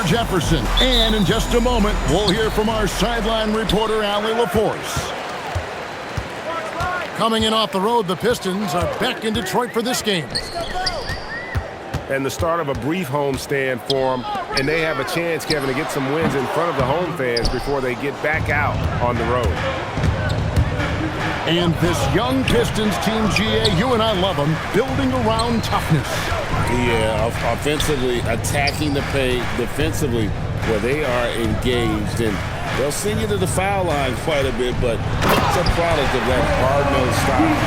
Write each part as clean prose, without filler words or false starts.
Jefferson. And in just a moment, we'll hear from our sideline reporter, Allie LaForce. Coming in off the road, the Pistons are back in Detroit for this game. And the start of a brief homestand for them, and they have a chance, Kevin, to get some wins in front of the home fans before they get back out on the road. And this young Pistons team, GA, you and I love them, building around toughness. Yeah, offensively, attacking the paint, defensively, where they are engaged. And they'll send you to the foul line quite a bit, but it's a product of that hard-nosed style.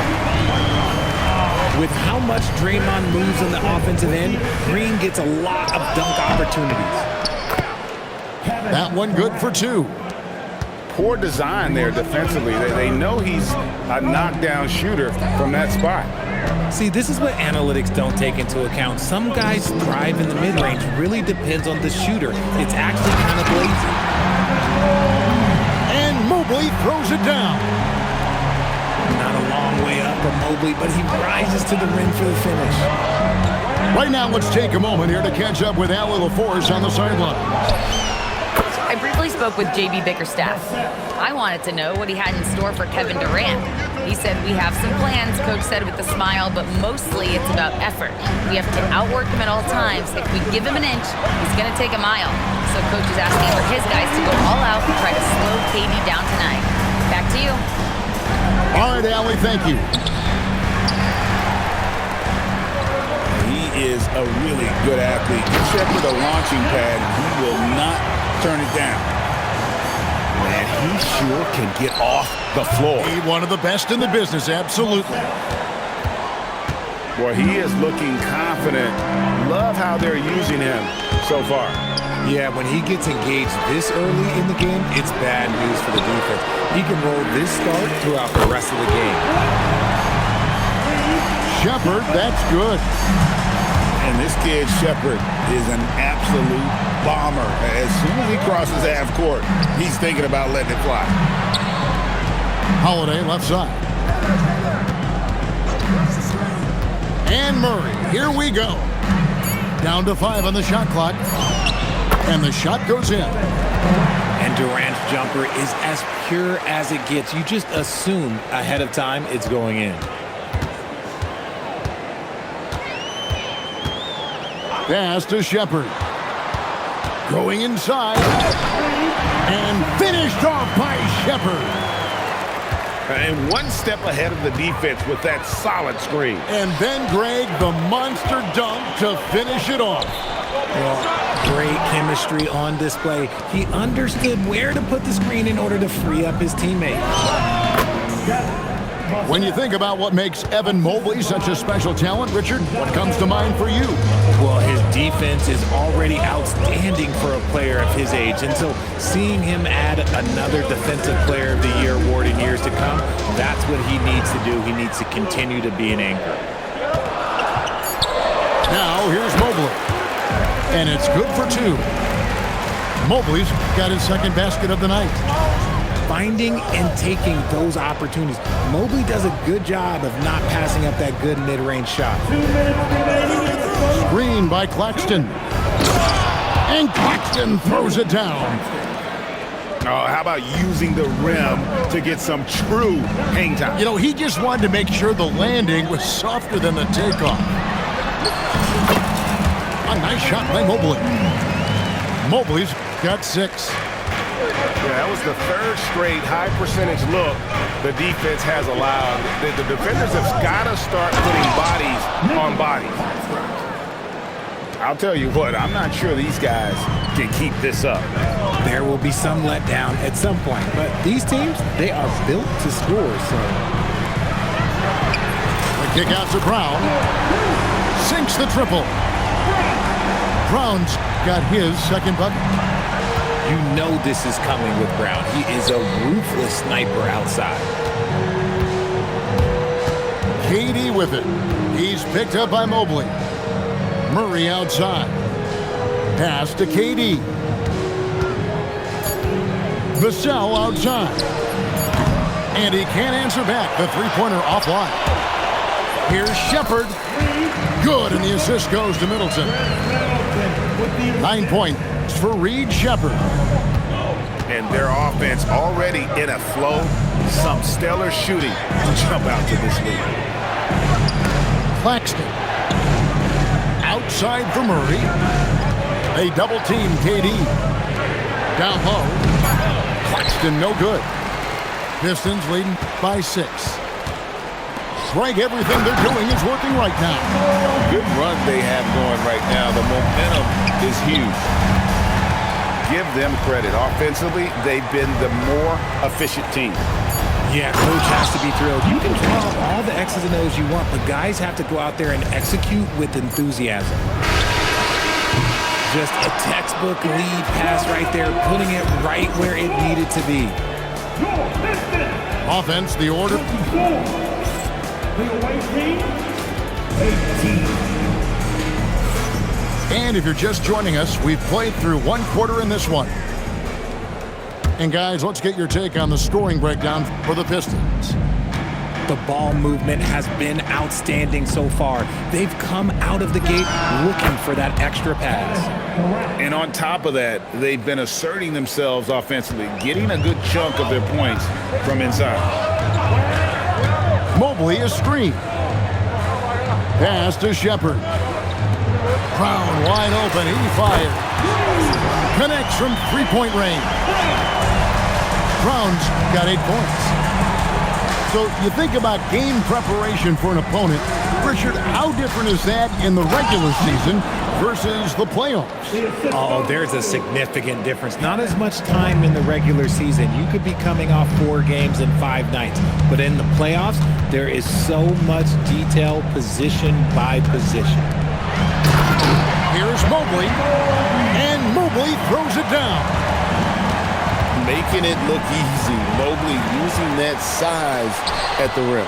With how much Draymond moves on the offensive end, Green gets a lot of dunk opportunities. That one good for two. Poor design there defensively. They know he's a knockdown shooter from that spot. See, this is what analytics don't take into account. Some guys thrive in the mid-range. Really depends on the shooter. It's actually kind of lazy. And Mobley throws it down. Not a long way up for Mobley, but he rises to the rim for the finish. Right now, let's take a moment here to catch up with Allie LaForce on the sideline. I briefly spoke with J.B. Bickerstaff. I wanted to know what he had in store for Kevin Durant. He said, we have some plans, Coach said with a smile, but mostly it's about effort. We have to outwork him at all times. If we give him an inch, he's going to take a mile. So Coach is asking for his guys to go all out and try to slow KD down tonight. Back to you. All right, Allie, thank you. He is a really good athlete. Except for the launching pad, he will not turn it down. Man, he sure can get off the floor. He's one of the best in the business, absolutely. Boy, he is looking confident. Love how they're using him so far. Yeah, when he gets engaged this early in the game, it's bad news for the defense. He can roll this start throughout the rest of the game. Shepard, that's good. And this kid, Shepard, is an absolute bomber. As soon as he crosses half court, he's thinking about letting it fly. Holiday, left side. And Murray, here we go. Down to 5 on the shot clock. And the shot goes in. And Durant's jumper is as pure as it gets. You just assume ahead of time it's going in. Pass to Shepard. Going inside. And finished off by Shepard. And one step ahead of the defense with that solid screen. And then, Greg, the monster dunk to finish it off. Well, great chemistry on display. He understood where to put the screen in order to free up his teammate. When you think about what makes Evan Mobley such a special talent, Richard, what comes to mind for you? Well, his defense is already outstanding for a player of his age, and so seeing him add another Defensive Player of the Year award in years to come, that's what he needs to do. He needs to continue to be an anchor. Now, here's Mobley. And it's good for 2. Mobley's got his second basket of the night. Finding and taking those opportunities. Mobley does a good job of not passing up that good mid-range shot. Screen by Claxton. And Claxton throws it down. Oh, how about using the rim to get some true hang time? You know, he just wanted to make sure the landing was softer than the takeoff. A nice shot by Mobley. Mobley's got 6. Yeah, that was the third straight high percentage look the defense has allowed. The defenders have got to start putting bodies on bodies. I'll tell you what, I'm not sure these guys can keep this up. There will be some letdown at some point, but these teams, they are built to score, so. The kick out to Brown. Sinks the triple. Brown's got his second bucket. You know this is coming with Brown. He is a ruthless sniper outside. KD with it. He's picked up by Mobley. Murray outside. Pass to KD. Vassell outside. And he can't answer back. The three-pointer offline. Here's Shepard. Good, and the assist goes to Middleton. 9 points for Reed Shepherd. And their offense already in a flow. Some stellar shooting to jump out to this lead. Claxton. Outside for Murray. They double team KD. Down low. Claxton no good. Pistons leading by 6. Frank, everything they're doing is working right now. Good run they have going right now. The momentum is huge. Give them credit. Offensively, they've been the more efficient team. Yeah, coach has to be thrilled. You can draw up all the X's and O's you want, but guys have to go out there and execute with enthusiasm. Just a textbook lead pass right there, putting it right where it needed to be. Offense, the order. And if you're just joining us, we've played through 1 quarter in this one. And guys, let's get your take on the scoring breakdown for the Pistons. The ball movement has been outstanding so far. They've come out of the gate looking for that extra pass. And on top of that, they've been asserting themselves offensively, getting a good chunk of their points from inside. Mobley is screen. Pass to Shepherd. Brown wide open. He fires. Connects from three-point range. Brown's got 8 points. So you think about game preparation for an opponent. Richard, how different is that in the regular season versus the playoffs? Oh, there's a significant difference. Not as much time in the regular season. You could be coming off 4 games in 5 nights. But in the playoffs, there is so much detail position by position. Here's Mobley. And Mobley throws it down. Making it look easy. Mobley using that size at the rim.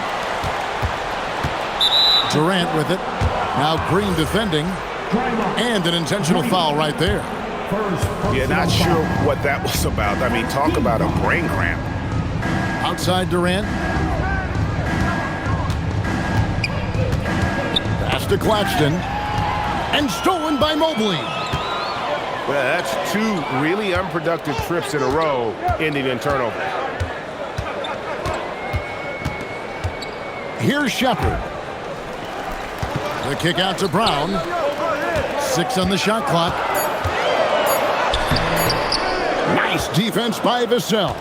Durant with it. Now Green defending. And an intentional foul right there. Yeah, not sure what that was about. I mean, talk about a brain cramp. Outside Durant. Pass to Claxton. And stolen by Mobley. Well, that's 2 really unproductive trips in a row, ending in turnover. Here's Shepherd. The kick out to Brown. 6 on the shot clock. Nice defense by Vassell.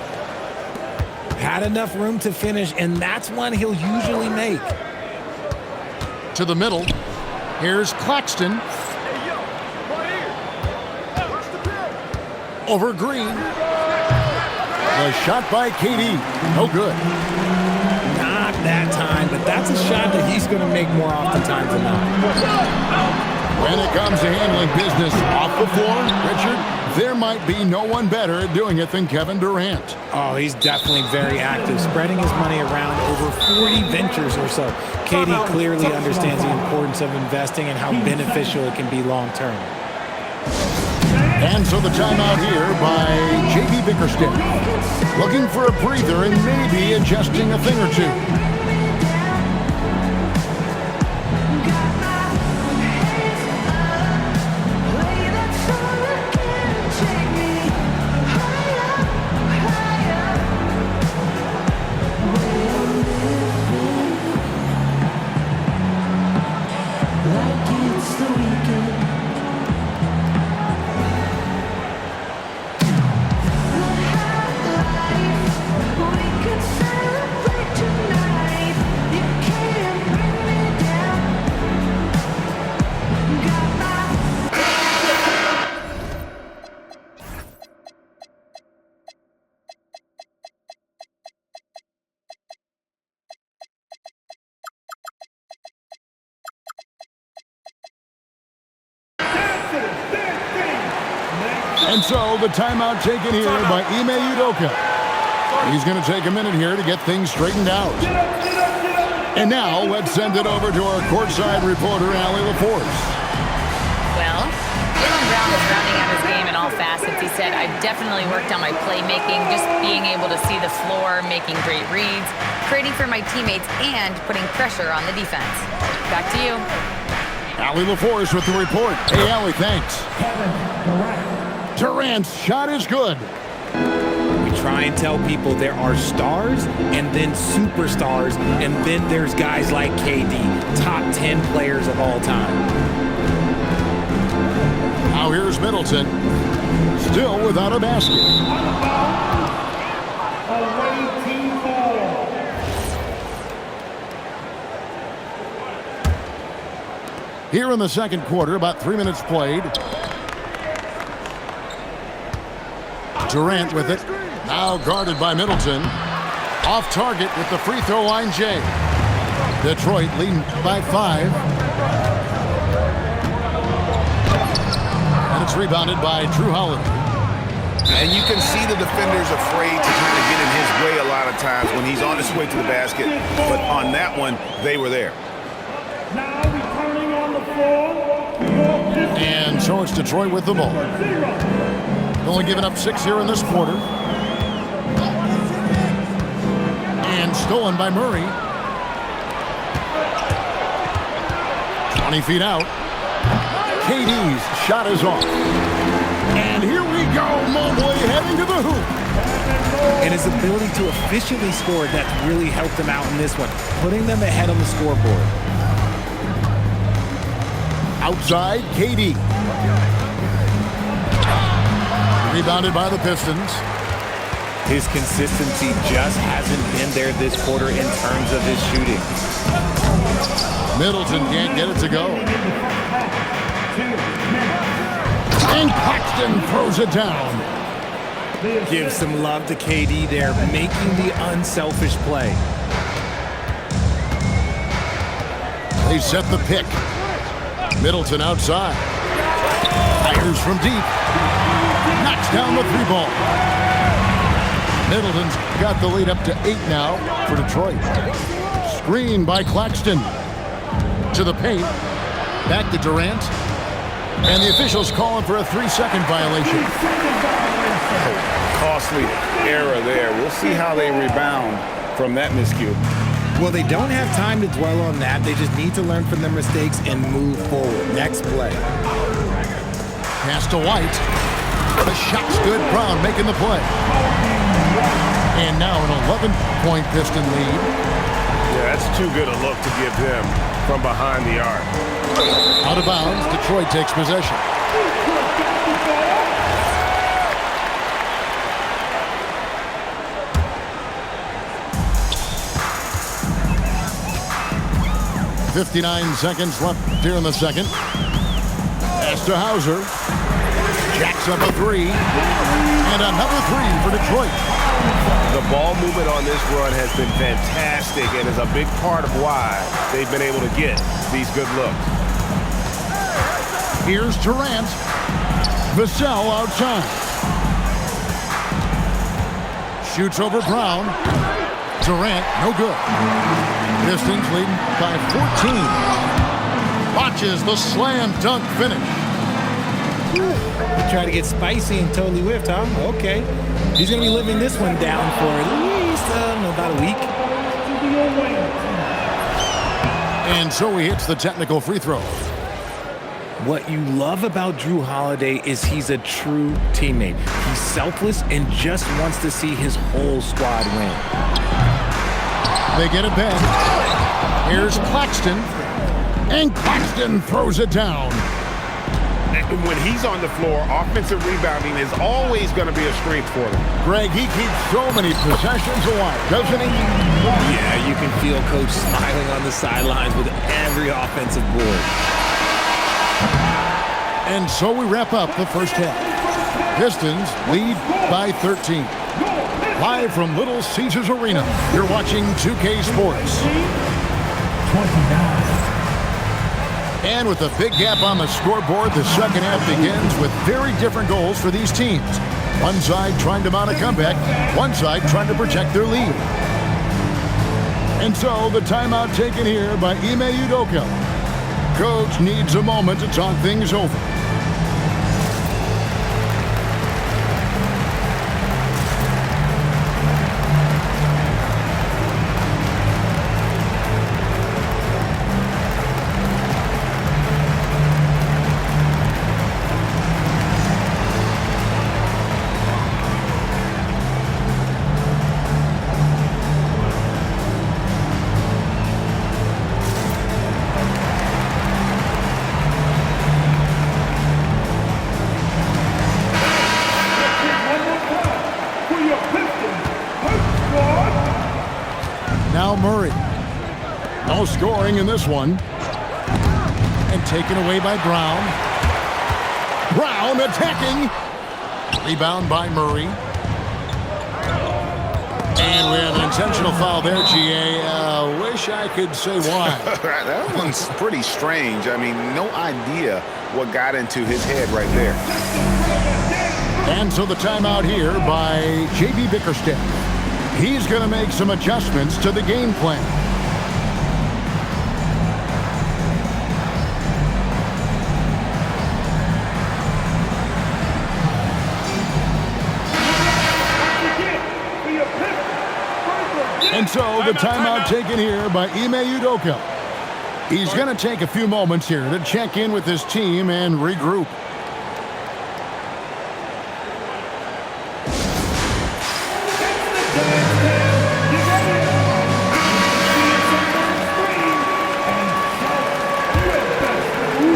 Had enough room to finish, and that's one he'll usually make. To the middle. Here's Claxton. Over Green. The shot by KD. No good. Not that time, but that's a shot that he's going to make more oftentimes than not. When it comes to handling business off the floor, Richard, there might be no one better at doing it than Kevin Durant. Oh, he's definitely very active, spreading his money around over 40 ventures or so. KD clearly understands the importance of investing and how beneficial it can be long term. And so the timeout here by JB Bickerstaff. Looking for a breather and maybe adjusting a thing or two. And so the timeout taken here by Ime Udoka. He's going to take a minute here to get things straightened out. And now let's send it over to our courtside reporter, Allie LaForce. Well, Jaylen Brown is rounding out his game in all facets. He said, I've definitely worked on my playmaking, just being able to see the floor, making great reads, creating for my teammates, and putting pressure on the defense. Back to you. Allie LaForce with the report. Hey, Allie, thanks. Durant's shot is good. We try and tell people there are stars and then superstars, and then there's guys like KD, top 10 players of all time. Now here's Middleton, still without a basket. Here in the second quarter, about 3 minutes played. Durant with it. Now guarded by Middleton. Off target with the free throw line, Jay. Detroit leading by 5. And it's rebounded by Drew Holiday. And you can see the defender's afraid to kind of get in his way a lot of times when he's on his way to the basket. But on that one, they were there. And so it's Detroit with the ball. Only giving up 6 here in this quarter. And stolen by Murray. 20 feet out. KD's shot is off. And here we go, Mobley heading to the hoop. And his ability to efficiently score, that's really helped him out in this one, putting them ahead on the scoreboard. Outside, KD. Rebounded by the Pistons. His consistency just hasn't been there this quarter in terms of his shooting. Middleton can't get it to go. And Claxton throws it down. Give some love to KD there, making the unselfish play. They set the pick. Middleton outside. Fires from deep. Knocks down the 3-ball. Middleton's got the lead up to 8 now for Detroit. Screen by Claxton. To the paint. Back to Durant. And the officials calling for a 3-second violation. Costly error there. We'll see how they rebound from that miscue. Well, they don't have time to dwell on that. They just need to learn from their mistakes and move forward. Next play. Pass to White. The shot's good. Brown making the play. And now an 11-point Piston lead. Yeah, that's too good a look to give them from behind the arc. Out of bounds. Detroit takes possession. .59 seconds left here in the second. Pass to Hauser. Jacks up a 3. And another 3 for Detroit. The ball movement on this run has been fantastic and is a big part of why they've been able to get these good looks. Here's Durant. Vassell outside. Shoots over Brown. Durant, no good. Pistons leading by 14. Watches the slam dunk finish. He tried to get spicy and totally whiffed, huh? Okay. He's going to be living this one down for at least about a week. And so he hits the technical free throw. What you love about Drew Holiday is he's a true teammate. He's selfless and just wants to see his whole squad win. They get it back. Here's Claxton. And Claxton throws it down. When he's on the floor, offensive rebounding is always going to be a strength for them. Greg, he keeps so many possessions alive, doesn't he? Yeah, you can feel Coach smiling on the sidelines with every offensive board. And so we wrap up the first half. Pistons lead by 13. Live from Little Caesars Arena, you're watching 2K Sports. 29. And with a big gap on the scoreboard, the second half begins with very different goals for these teams. One side trying to mount a comeback, one side trying to protect their lead. And so the timeout taken here by Ime Udoka. Coach needs a moment to talk things over. Now Murray. No scoring in this one. And taken away by Brown. Brown attacking. Rebound by Murray. And we have an intentional foul there, GA. Wish I could say why. That one's pretty strange. I mean, no idea what got into his head right there. And so the timeout here by JB Bickerstaff. He's going to make some adjustments to the game plan. And so the timeout taken here by Ime Udoka. He's going to take a few moments here to check in with his team and regroup.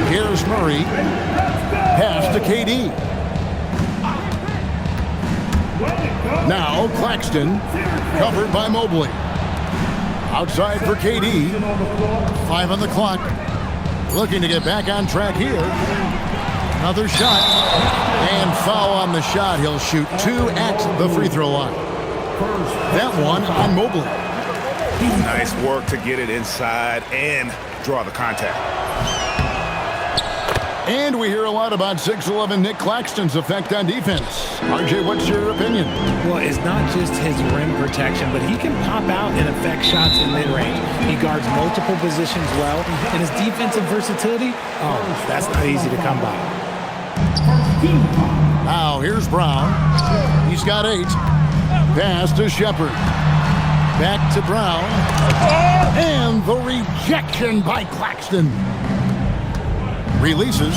Here's Murray. Pass to KD. Now Claxton, covered by Mobley. Outside for KD. 5 on the clock. Looking to get back on track here. Another shot. And foul on the shot. He'll shoot 2 at the free throw line. That one on Mobley. Nice work to get it inside and draw the contact. And we hear a lot about 6'11" Nick Claxton's effect on defense. RJ, what's your opinion? Well, it's not just his rim protection, but he can pop out and affect shots in mid-range. He guards multiple positions well, and his defensive versatility, that's not easy to come by. Now, here's Brown. He's got 8. Pass to Shepard. Back to Brown. And the rejection by Claxton. Releases,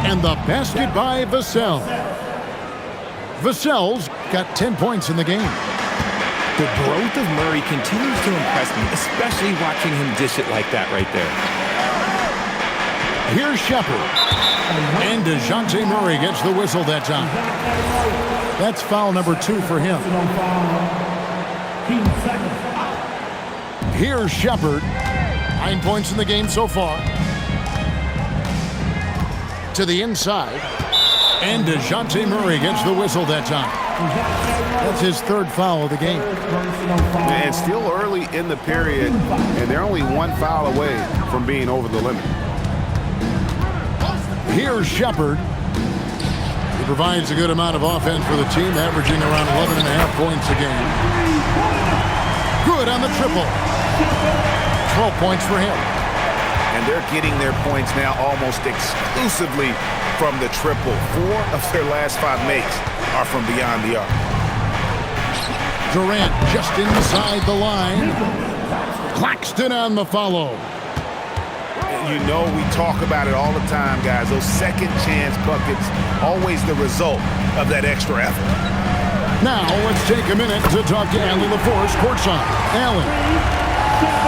and the basket by Vassell. Vassell's got 10 points in the game. The growth of Murray continues to impress me, especially watching him dish it like that right there. Here's Shepard. And DeJounte Murray gets the whistle that time. That's foul number 2 for him. Here's Shepard. 9 points in the game so far. To the inside, and DeJounte Murray gets the whistle that time. That's his 3rd foul of the game. And still early in the period, and they're only 1 foul away from being over the limit. Here's Shepard. He provides a good amount of offense for the team, averaging around 11.5 points a game. Good on the triple. 12 points for him. And they're getting their points now almost exclusively from the triple. 4 of their last 5 makes are from beyond the arc. Durant just inside the line. Claxton on the follow. You know we talk about it all the time, guys. Those second chance buckets, always the result of that extra effort. Now let's take a minute to talk to Allie LaForce courtside. Allie.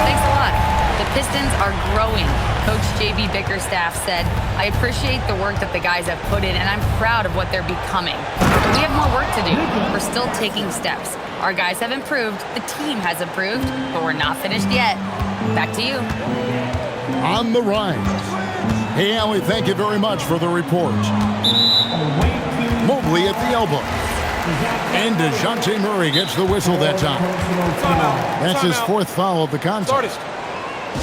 Thanks a lot. The Pistons are growing. Coach JB Bickerstaff said, I appreciate the work that the guys have put in, and I'm proud of what they're becoming. We have more work to do. We're still taking steps. Our guys have improved. The team has improved, but we're not finished yet. Back to you. On the rise. Hey, Allie, thank you very much for the report. Mobley at the elbow. And DeJounte Murray gets the whistle that time. That's his 4th foul of the contest.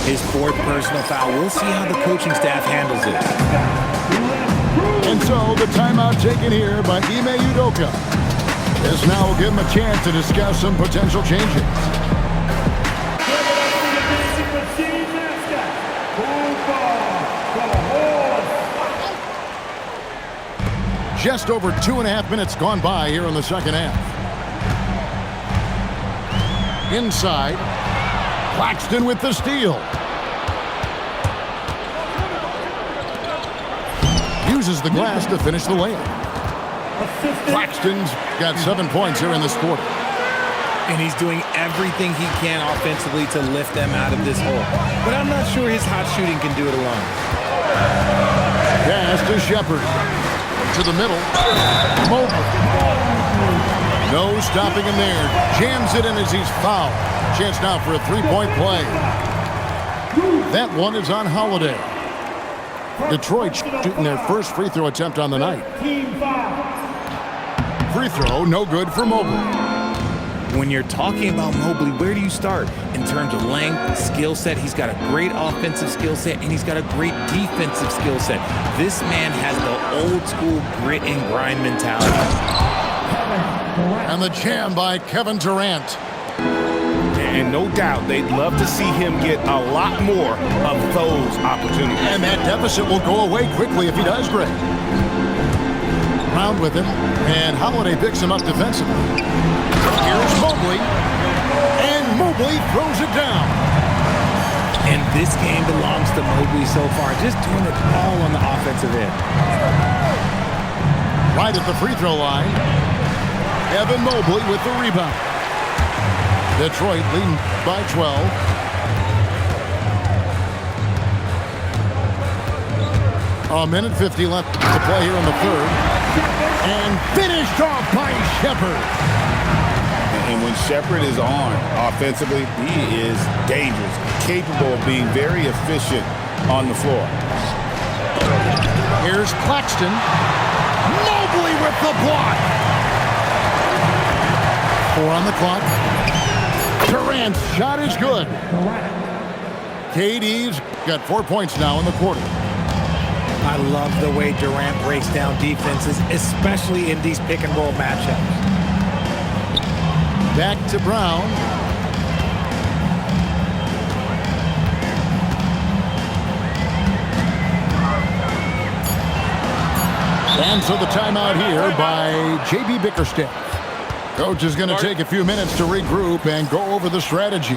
His 4th personal foul. We'll see how the coaching staff handles this. And so the timeout taken here by Ime Udoka. This now will give him a chance to discuss some potential changes. Just over 2.5 minutes gone by here in the second half. Inside, Claxton with the steal. Uses the glass to finish the layup. Claxton's got 7 points here in this quarter. And he's doing everything he can offensively to lift them out of this hole. But I'm not sure his hot shooting can do it alone. Pass to Shepard. To the middle. Mobley. No stopping him there. Jams it in as he's fouled. Chance now for a three-point play. That one is on Holiday. Detroit shooting their first free throw attempt on the night. Free throw, no good for Mobley. When you're talking about Mobley, where do you start? In terms of length, skill set, he's got a great offensive skill set, and he's got a great defensive skill set. This man has the old school grit and grind mentality. And the jam by Kevin Durant. And no doubt they'd love to see him get a lot more of those opportunities. And that deficit will go away quickly if he does great. Round with him, and Holiday picks him up defensively. Here's Mobley, and Mobley throws it down. And this game belongs to Mobley so far, just doing it all on the offensive end. Right at the free throw line, Evan Mobley with the rebound. Detroit leading by 12. A minute 50 left to play here in the third. And finished off by Shepherd. And when Shepherd is on offensively, he is dangerous, capable of being very efficient on the floor. Here's Claxton. Mobley with the block. 4 on the clock. Durant's shot is good. KD's got 4 points now in the quarter. I love the way Durant breaks down defenses, especially in these pick-and-roll matchups. Back to Brown. And so the timeout here by J.B. Bickerstaff. Coach is going to take a few minutes to regroup and go over the strategy.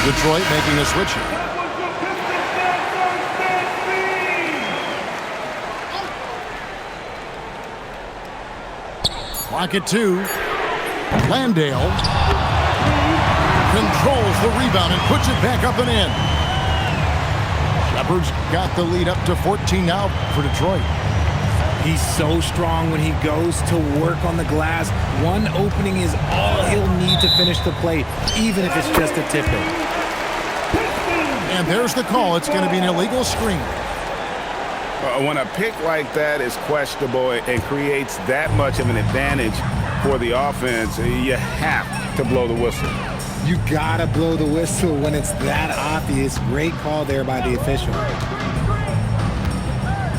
Detroit making a switch here. Clock at 2. Landale controls the rebound and puts it back up and in. Shepherd's got the lead up to 14 now for Detroit. He's so strong when he goes to work on the glass. One opening is all he'll need to finish the play, even if it's just a tip-in. And there's the call. It's going to be an illegal screen. When a pick like that is questionable and creates that much of an advantage for the offense, you have to blow the whistle. You gotta blow the whistle when it's that obvious. Great call there by the official.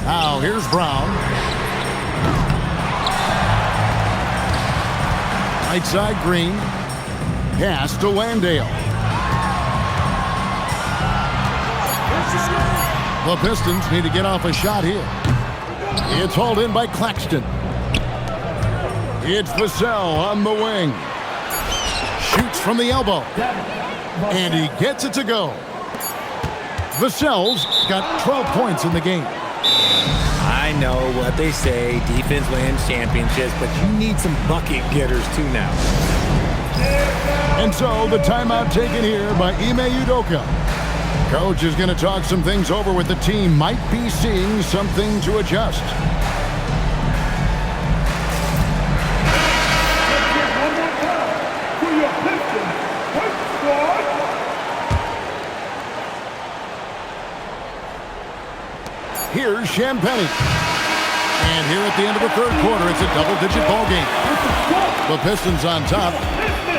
Now here's Brown. Right side Green. Pass to Landale. The Pistons need to get off a shot here. It's hauled in by Claxton. It's Vassell on the wing. Shoots from the elbow. And he gets it to go. Vassell's got 12 points in the game. I know what they say, defense wins championships, but you need some bucket getters too now. And so the timeout taken here by Ime Udoka. Coach is going to talk some things over with the team. Might be seeing something to adjust. Here's Champagnie. And here at the end of the third quarter, it's a double-digit ball game. The Pistons on top.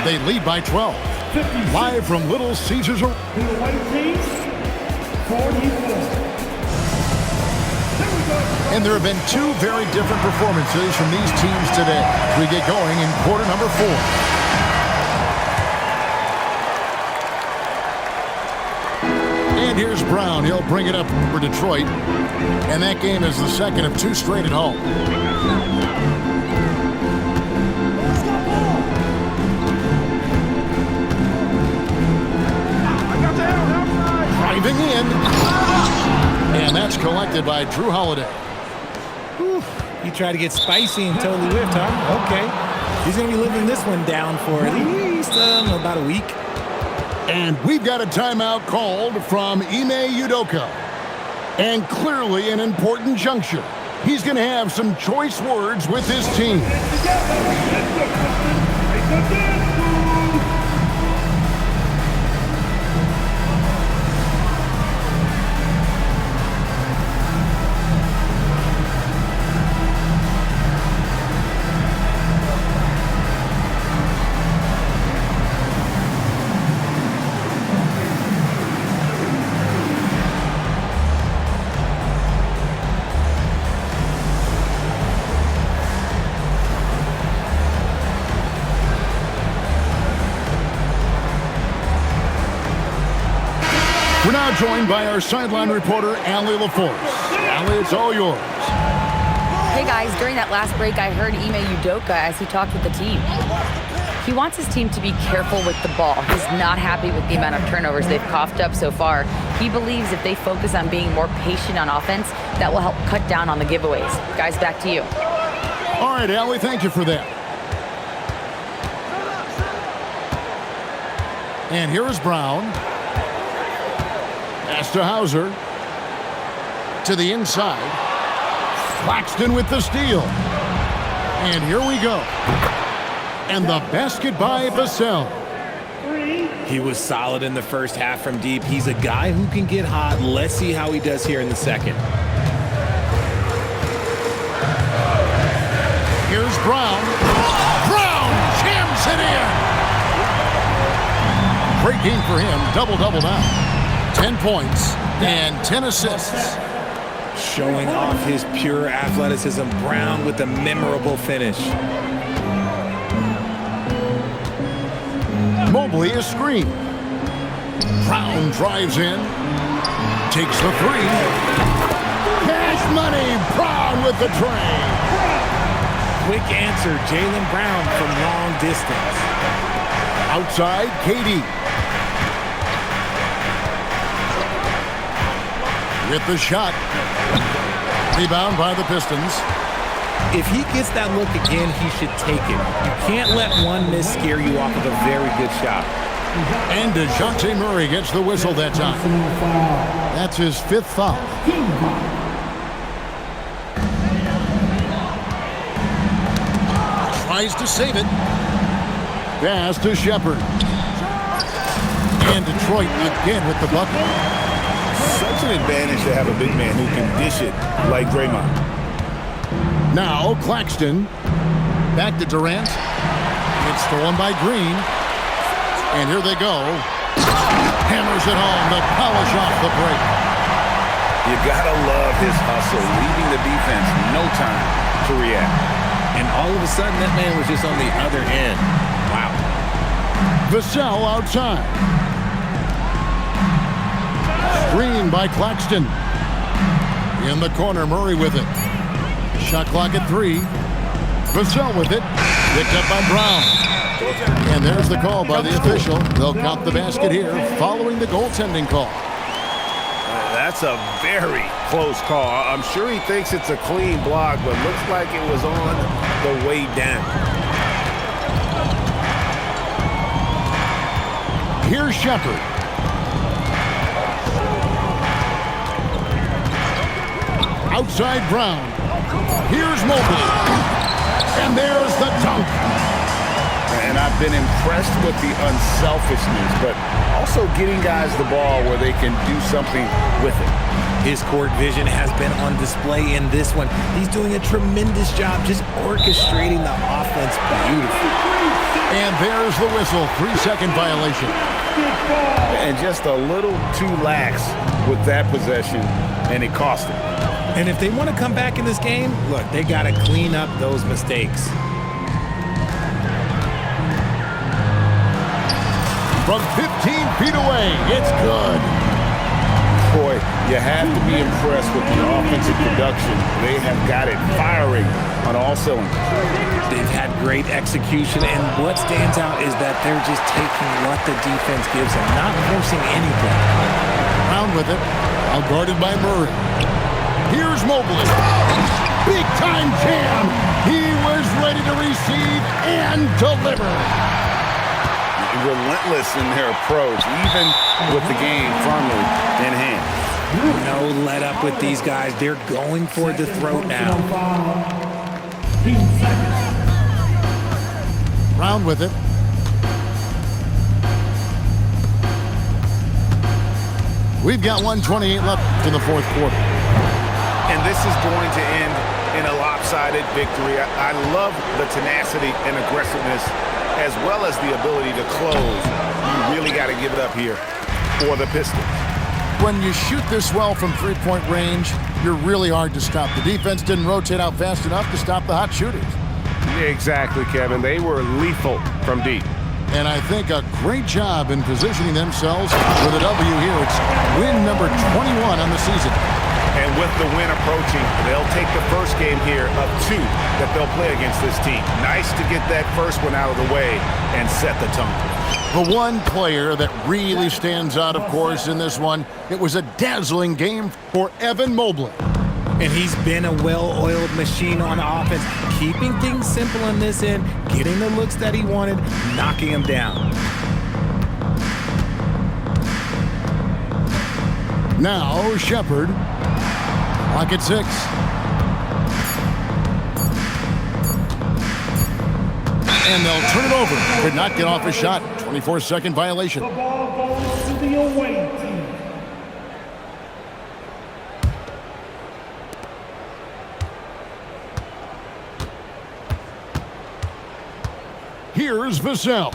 They lead by 12. Live from Little Caesars. And there have been two very different performances from these teams today. We get going in quarter number 4. And here's Brown. He'll bring it up for Detroit. And that game is the second of 2 straight at home. Driving in. And that's collected by Drew Holiday. Whew. You try to get spicy and totally whiffed, huh? Okay. He's going to be living this one down for at least about a week. And we've got a timeout called from Ime Udoka. And clearly an important juncture. He's going to have some choice words with his team. We're now joined by our sideline reporter, Allie LaForce. Allie, it's all yours. Hey guys, during that last break, I heard Ime Udoka as he talked with the team. He wants his team to be careful with the ball. He's not happy with the amount of turnovers they've coughed up so far. He believes if they focus on being more patient on offense, that will help cut down on the giveaways. Guys, back to you. All right, Allie, thank you for that. And here is Brown. Pass to Hauser. To the inside. Claxton with the steal. And here we go. And the basket by Vassell. He was solid in the first half from deep. He's a guy who can get hot. Let's see how he does here in the second. Here's Brown. Brown jams it in. Great game for him. Double-double now. 10 points and 10 assists. Showing off his pure athleticism. Brown with a memorable finish. Mobley a screen. Brown drives in. Takes the three. Cash money. Brown with the tray. Quick answer, Jaylen Brown from long distance. Outside, KD. With the shot. Rebound by the Pistons. If he gets that look again, he should take it. You can't let one miss scare you off of a very good shot. And DeJounte Murray gets the whistle that time. That's his 5th foul. Tries to save it. Pass to Shepard. And Detroit again with the bucket. Such an advantage to have a big man who can dish it like Draymond. Now Claxton. Back to Durant. It's stolen by Green. And here they go. Hammers it home to polish off the break. You gotta love his hustle, leaving the defense no time to react. And all of a sudden, that man was just on the other end. Wow. Vassell outside. Screen by Claxton. In the corner, Murray with it. Shot clock at 3. Vassell with it. Picked up by Brown. And there's the call by the official. They'll count the basket here following the goaltending call. That's a very close call. I'm sure he thinks it's a clean block, but looks like it was on the way down. Here's Shepard. Outside Brown. Here's Mobley. And there's the dunk. And I've been impressed with the unselfishness, but also getting guys the ball where they can do something with it. His court vision has been on display in this one. He's doing a tremendous job just orchestrating the offense beautifully. And there's the whistle. 3-second violation. And just a little too lax with that possession, and it cost him. And if they want to come back in this game, look, they got to clean up those mistakes. From 15 feet away, it's good. Boy, you have to be impressed with the offensive production. They have got it firing on all cylinders. They've had great execution, and what stands out is that they're just taking what the defense gives them, not forcing anything. Brown with it, outguarded by Murray. Here's Mobley. Big time jam. He was ready to receive and deliver. relentless in their approach, even with the game firmly in hand. No let up with these guys. They're going for the throat now. Round with it. We've got 1:28 left in the fourth quarter. And this is going to end in a lopsided victory. I love the tenacity and aggressiveness as well as the ability to close. You really got to give it up here for the Pistons. When you shoot this well from three-point range, you're really hard to stop. The defense didn't rotate out fast enough to stop the hot shooters. Exactly, Kevin. They were lethal from deep. And I think a great job in positioning themselves with a W here. It's win number 21 on the season. And with the win approaching, they'll take the first game here of 2 that they'll play against this team. Nice to get that first one out of the way and set the tone. The one player that really stands out, of course, in this one, it was a dazzling game for Evan Mobley. And he's been a well-oiled machine on offense, keeping things simple on this end, getting the looks that he wanted, knocking them down. Now, Shepard. Clock at 6. And they'll turn it over. Could not get off a shot. 24-second violation. The ball goes to the away team. Here's Vassell.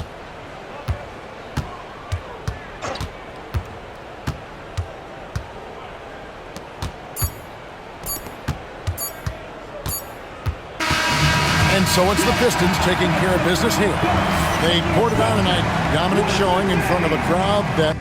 And so it's the Pistons taking care of business here. They poured it out tonight. Dominant showing in front of a crowd that